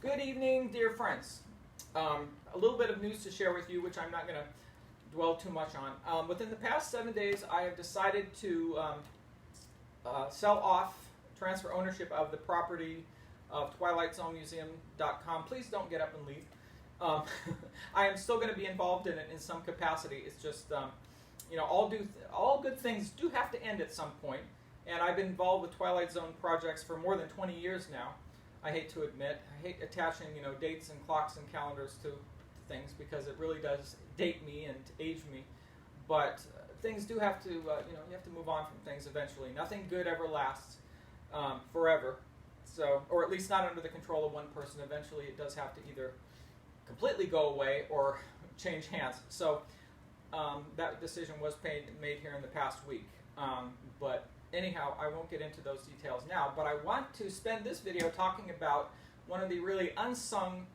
Good evening, dear friends. A little bit of news to share with you, which I'm not going to dwell too much on. Within the past 7 days, I have decided to sell off, transfer ownership of the property of TwilightZoneMuseum.com. Please don't get up and leave. I am still going to be involved in it in some capacity. It's just, all good things do have to end at some point. And I've been involved with Twilight Zone projects for more than 20 years now. I hate to admit. I hate attaching, dates and clocks and calendars to things because it really does date me and age me. But things do have to, you have to move on from things eventually. Nothing good ever lasts forever. So, or at least not under the control of one person. Eventually it does have to either completely go away or change hands. So that decision was made here in the past week. But anyhow, I won't get into those details now, but I want to spend this video talking about one of the really unsung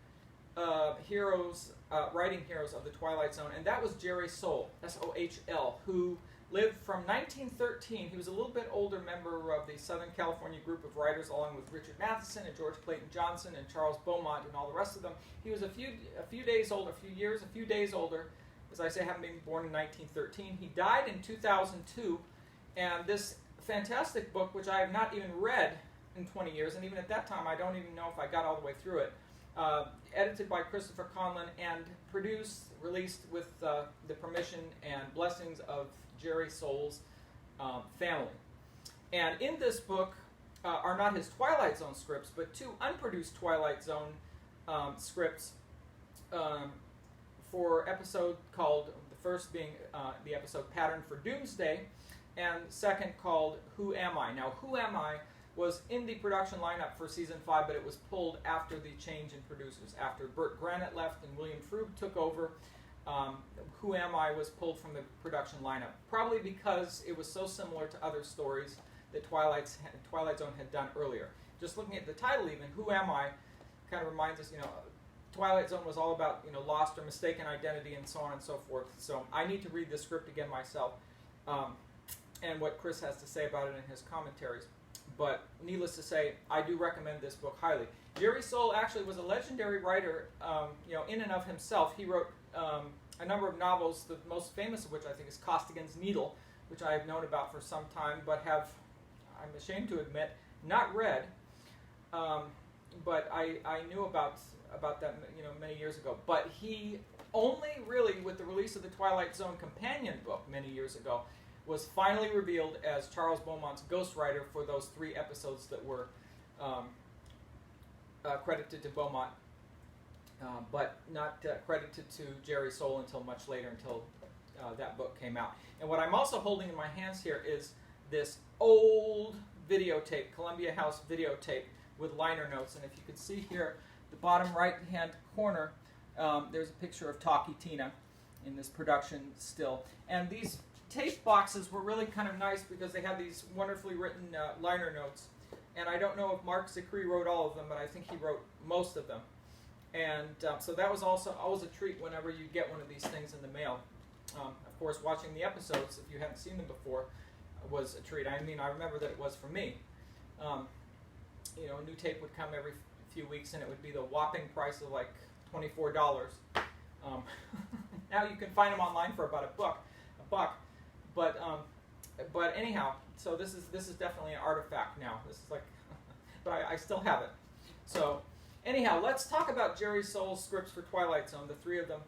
heroes, writing heroes of the Twilight Zone, and that was Jerry Sohl, S-O-H-L, who lived from 1913. He was a little bit older member of the Southern California group of writers, along with Richard Matheson and George Clayton Johnson and Charles Beaumont and all the rest of them. He was a few days older, as I say, having been born in 1913. He died in 2002, and this fantastic book, which I have not even read in 20 years, and even at that time I don't even know if I got all the way through it, edited by Christopher Conlon and released with the permission and blessings of Jerry Sohl's family. And in this book are not his Twilight Zone scripts, but two unproduced Twilight Zone scripts for episode called, the first being the episode Pattern for Doomsday, and second called Who Am I? Now, Who Am I was in the production lineup for season 5, but it was pulled after the change in producers. After Burt Granite left and William Frube took over, Who Am I was pulled from the production lineup, probably because it was so similar to other stories that Twilight Zone had done earlier. Just looking at the title even, Who Am I, kind of reminds us, Twilight Zone was all about, lost or mistaken identity and so on and so forth. So I need to read the script again myself. And what Chris has to say about it in his commentaries. But needless to say, I do recommend this book highly. Jerry Sohl actually was a legendary writer, in and of himself. He wrote a number of novels, the most famous of which I think is Costigan's Needle, which I have known about for some time, but have, I'm ashamed to admit, not read. But I knew about that, many years ago. But he only really, with the release of the Twilight Zone companion book many years ago, was finally revealed as Charles Beaumont's ghostwriter for those 3 episodes that were credited to Beaumont, but not credited to Jerry Sohl until much later, until that book came out. And what I'm also holding in my hands here is this old videotape, Columbia House videotape with liner notes. And if you can see here, the bottom right-hand corner, there's a picture of Talkie Tina in this production still. And these tape boxes were really kind of nice because they had these wonderfully written liner notes. And I don't know if Mark Zicree wrote all of them, but I think he wrote most of them. And so that was also always a treat whenever you get one of these things in the mail. Of course, watching the episodes, if you hadn't seen them before, was a treat. I mean, I remember that it was for me. A new tape would come every few weeks, and it would be the whopping price of like $24. Now you can find them online for about a buck. But anyhow, so this is definitely an artifact now. This is like, but I still have it. So anyhow, let's talk about Jerry Sohl's scripts for Twilight Zone, the 3 of them.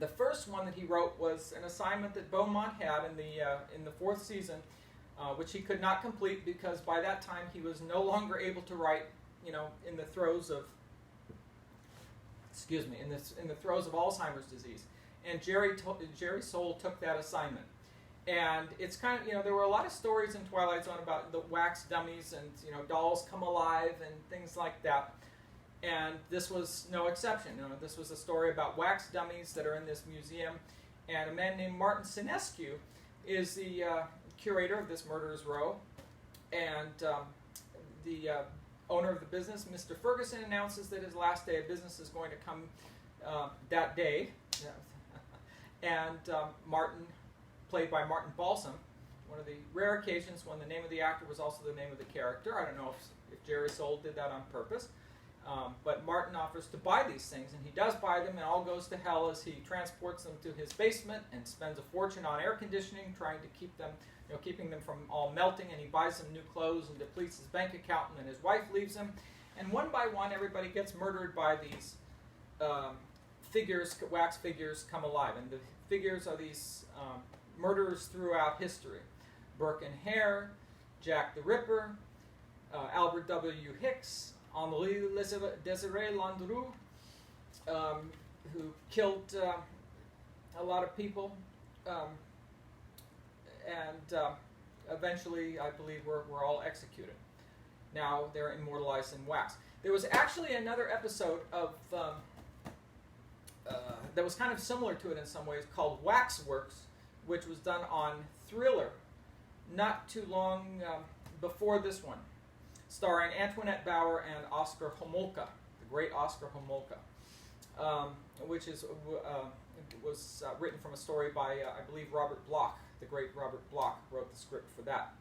The first one that he wrote was an assignment that Beaumont had in the 4th season, which he could not complete because by that time he was no longer able to write, in the throes of, in the throes of Alzheimer's disease. And Jerry Sohl took that assignment. And it's kind of, there were a lot of stories in Twilight Zone about the wax dummies and, dolls come alive and things like that. And this was no exception. This was a story about wax dummies that are in this museum. And a man named Martin Sinescu is the curator of this Murderer's Row. And the owner of the business, Mr. Ferguson, announces that his last day of business is going to come that day. And Martin, played by Martin Balsam, one of the rare occasions when the name of the actor was also the name of the character. I don't know if Jerry Sohl did that on purpose. But Martin offers to buy these things, and he does buy them, and all goes to hell as he transports them to his basement and spends a fortune on air conditioning, trying to keep them, keeping them from all melting. And he buys them new clothes and depletes his bank account, and then his wife leaves him. And one by one, everybody gets murdered by these figures, wax figures, come alive. And the figures are these murderers throughout history: Burke and Hare, Jack the Ripper, Albert W. Hicks, Henri Désiré Landru, who killed a lot of people, and eventually, I believe, were all executed. Now they're immortalized in wax. There was actually another episode of that was kind of similar to it in some ways, called Waxworks, which was done on Thriller not too long before this one, starring Antoinette Bauer and Oscar Homolka, the great Oscar Homolka, which was written from a story by, I believe, Robert Bloch. The great Robert Bloch wrote the script for that.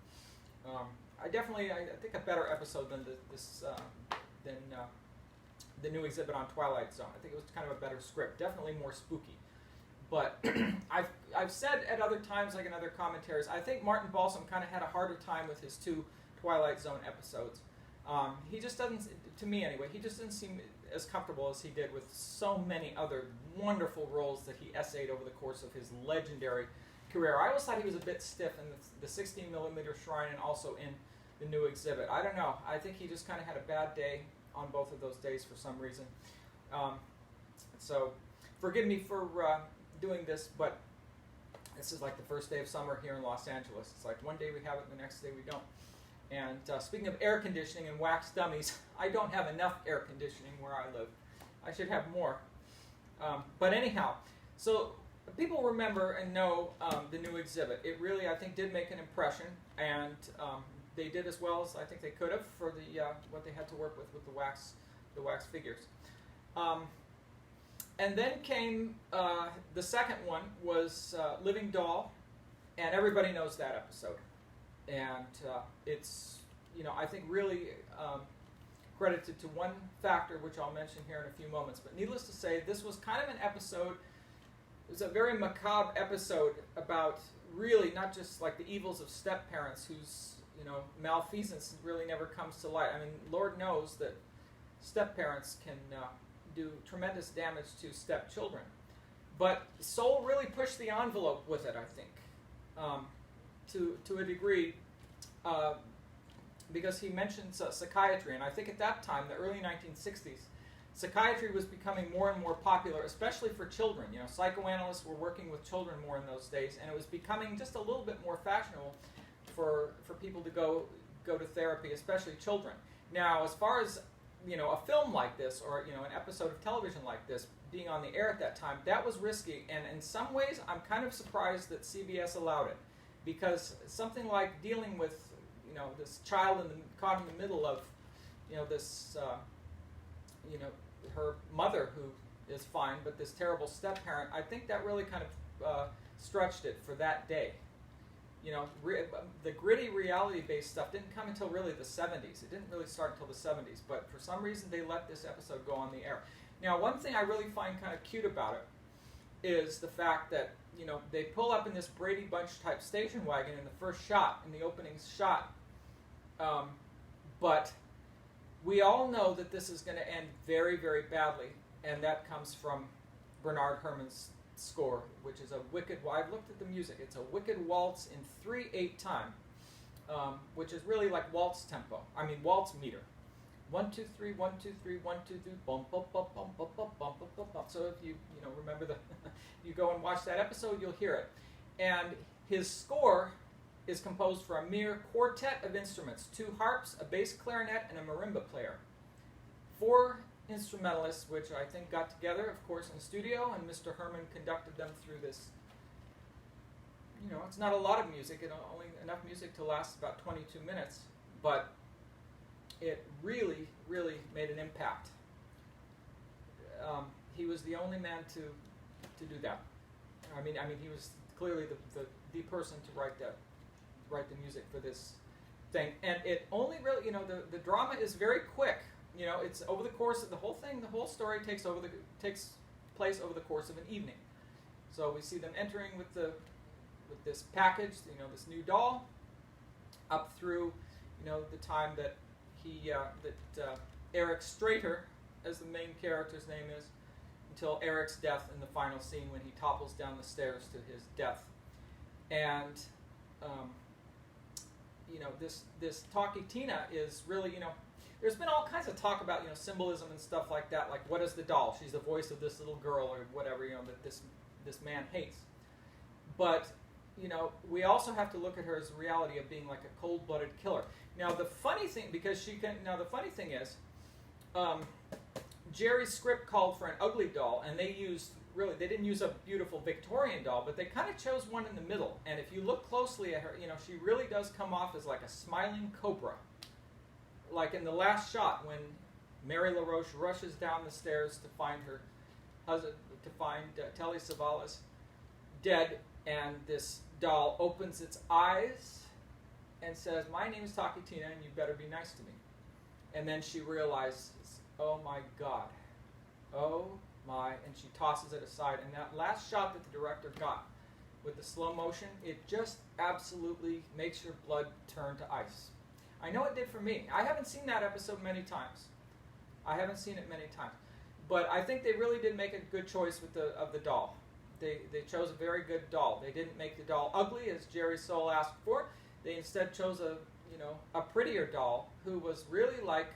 I think a better episode than the new exhibit on Twilight Zone. I think it was kind of a better script, definitely more spooky. But I've said at other times, like in other commentaries, I think Martin Balsam kind of had a harder time with his 2 Twilight Zone episodes. He just doesn't, to me anyway, he just didn't seem as comfortable as he did with so many other wonderful roles that he essayed over the course of his legendary career. I always thought he was a bit stiff in the 16mm Shrine and also in the new exhibit. I don't know. I think he just kind of had a bad day on both of those days for some reason. So forgive me for doing this, but this is like the first day of summer here in Los Angeles. It's like one day we have it, and the next day we don't. And speaking of air conditioning and wax dummies, I don't have enough air conditioning where I live. I should have more. But anyhow, so people remember and know the new exhibit. It really, I think, did make an impression, and they did as well as I think they could have for the what they had to work with the wax figures. And then came the second one was Living Doll, and everybody knows that episode. And it's, I think really credited to one factor, which I'll mention here in a few moments. But needless to say, this was kind of an episode, it was a very macabre episode about really not just like the evils of step-parents whose, malfeasance really never comes to light. I mean, Lord knows that step-parents can do tremendous damage to stepchildren. But Sohl really pushed the envelope with it, I think. To a degree, because he mentions psychiatry, and I think at that time, the early 1960s, psychiatry was becoming more and more popular, especially for children. Psychoanalysts were working with children more in those days, and it was becoming just a little bit more fashionable for people to go to therapy, especially children. Now, as far as a film like this, or an episode of television like this being on the air at that time, that was risky, and in some ways, I'm kind of surprised that CBS allowed it. Because something like dealing with, this child caught in the middle of, this, her mother who is fine, but this terrible step-parent, I think that really kind of stretched it for that day. The gritty reality-based stuff didn't come until really the 70s. It didn't really start until the 70s, but for some reason they let this episode go on the air. Now, one thing I really find kind of cute about it is the fact that they pull up in this Brady Bunch type station wagon in the first shot, in the opening shot. But we all know that this is going to end very, very badly, and that comes from Bernard Herrmann's score, which is a wicked, I've looked at the music, it's a wicked waltz in 3/8 time, which is really like waltz tempo. I mean, waltz meter. 1, 2, 3, 1, 2, 3, 1, 2, 3, bump, bump, bump, bump, bump, bump, bump, bump, bump. So if you remember you go and watch that episode, you'll hear it. And his score is composed for a mere quartet of instruments: 2 harps, a bass clarinet, and a marimba player. 4 instrumentalists, which I think got together, of course, in the studio, and Mr. Herrmann conducted them through this. It's not a lot of music, only enough music to last about 22 minutes, but it really, really made an impact. He was the only man to do that. I mean, he was clearly the person to write the music for this thing. And it only really, the drama is very quick. it's over the course of the whole thing. The whole story takes place over the course of an evening. So we see them entering with this package, this new doll, up through, the time that Eric Strater, as the main character's name is, until Eric's death in the final scene when he topples down the stairs to his death. And this Talkie Tina is really, there's been all kinds of talk about, symbolism and stuff like that. Like, what is the doll? She's the voice of this little girl or whatever, that this man hates. But, we also have to look at her as the reality of being like a cold-blooded killer. Now, the funny thing is, Jerry's script called for an ugly doll, and they didn't use a beautiful Victorian doll, but they kind of chose one in the middle. And if you look closely at her, she really does come off as like a smiling cobra. Like in the last shot when Mary LaRoche rushes down the stairs to find her husband, to find Telly Savalas dead, and this doll opens its eyes and says, "My name is Talkie Tina, and you better be nice to me." And then she realizes, oh my God, oh my, and she tosses it aside. And that last shot that the director got with the slow motion, it just absolutely makes your blood turn to ice. I know it did for me. I haven't seen that episode many times. But I think they really did make a good choice of the doll. They chose a very good doll. They didn't make the doll ugly, as Jerry Soule asked for. They instead chose a prettier doll who was really like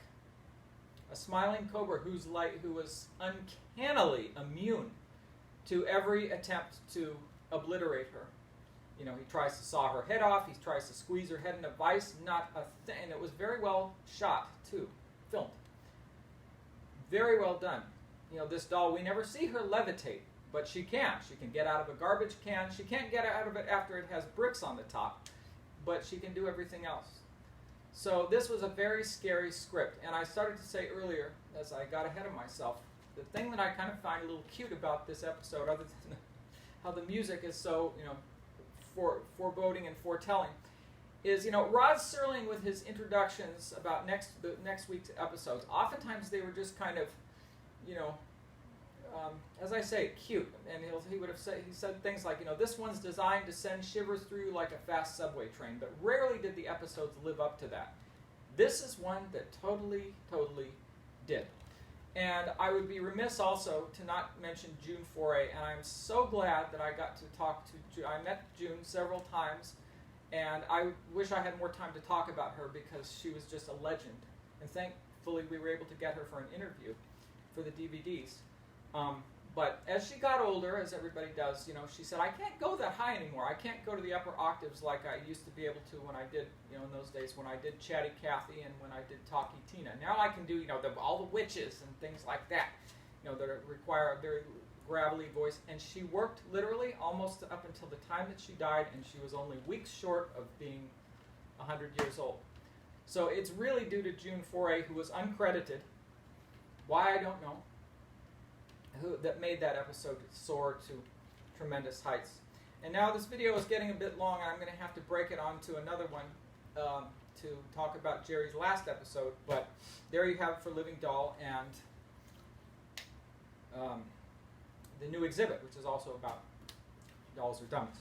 a smiling cobra who was uncannily immune to every attempt to obliterate her. He tries to saw her head off. He tries to squeeze her head in a vice. Not a thing. And it was very well shot too, filmed. Very well done. This doll, we never see her levitate, but she can. She can get out of a garbage can. She can't get out of it after it has bricks on the top, but she can do everything else. So this was a very scary script, and I started to say earlier, as I got ahead of myself, the thing that I kind of find a little cute about this episode, other than how the music is so, foreboding and foretelling, is, Rod Serling with his introductions about next week's episodes, oftentimes they were just kind of, as I say, cute. And he said things like, this one's designed to send shivers through you like a fast subway train, but rarely did the episodes live up to that. This is one that totally, totally did. And I would be remiss also to not mention June Foray, and I'm so glad that I got to talk to I met June several times, and I wish I had more time to talk about her because she was just a legend. And thankfully we were able to get her for an interview for the DVDs. But as she got older, as everybody does, she said, I can't go that high anymore. I can't go to the upper octaves like I used to be able to when I did, in those days when I did Chatty Cathy and when I did Talkie Tina. Now I can do, all the witches and things like that, that require a very gravelly voice. And she worked literally almost up until the time that she died, and she was only weeks short of being 100 years old. So it's really due to June Foray, who was uncredited. Why, I don't know. That made that episode soar to tremendous heights. And now this video is getting a bit long, and I'm going to have to break it onto another one to talk about Jerry's last episode. But there you have it for Living Doll and the new exhibit, which is also about dolls or dummies.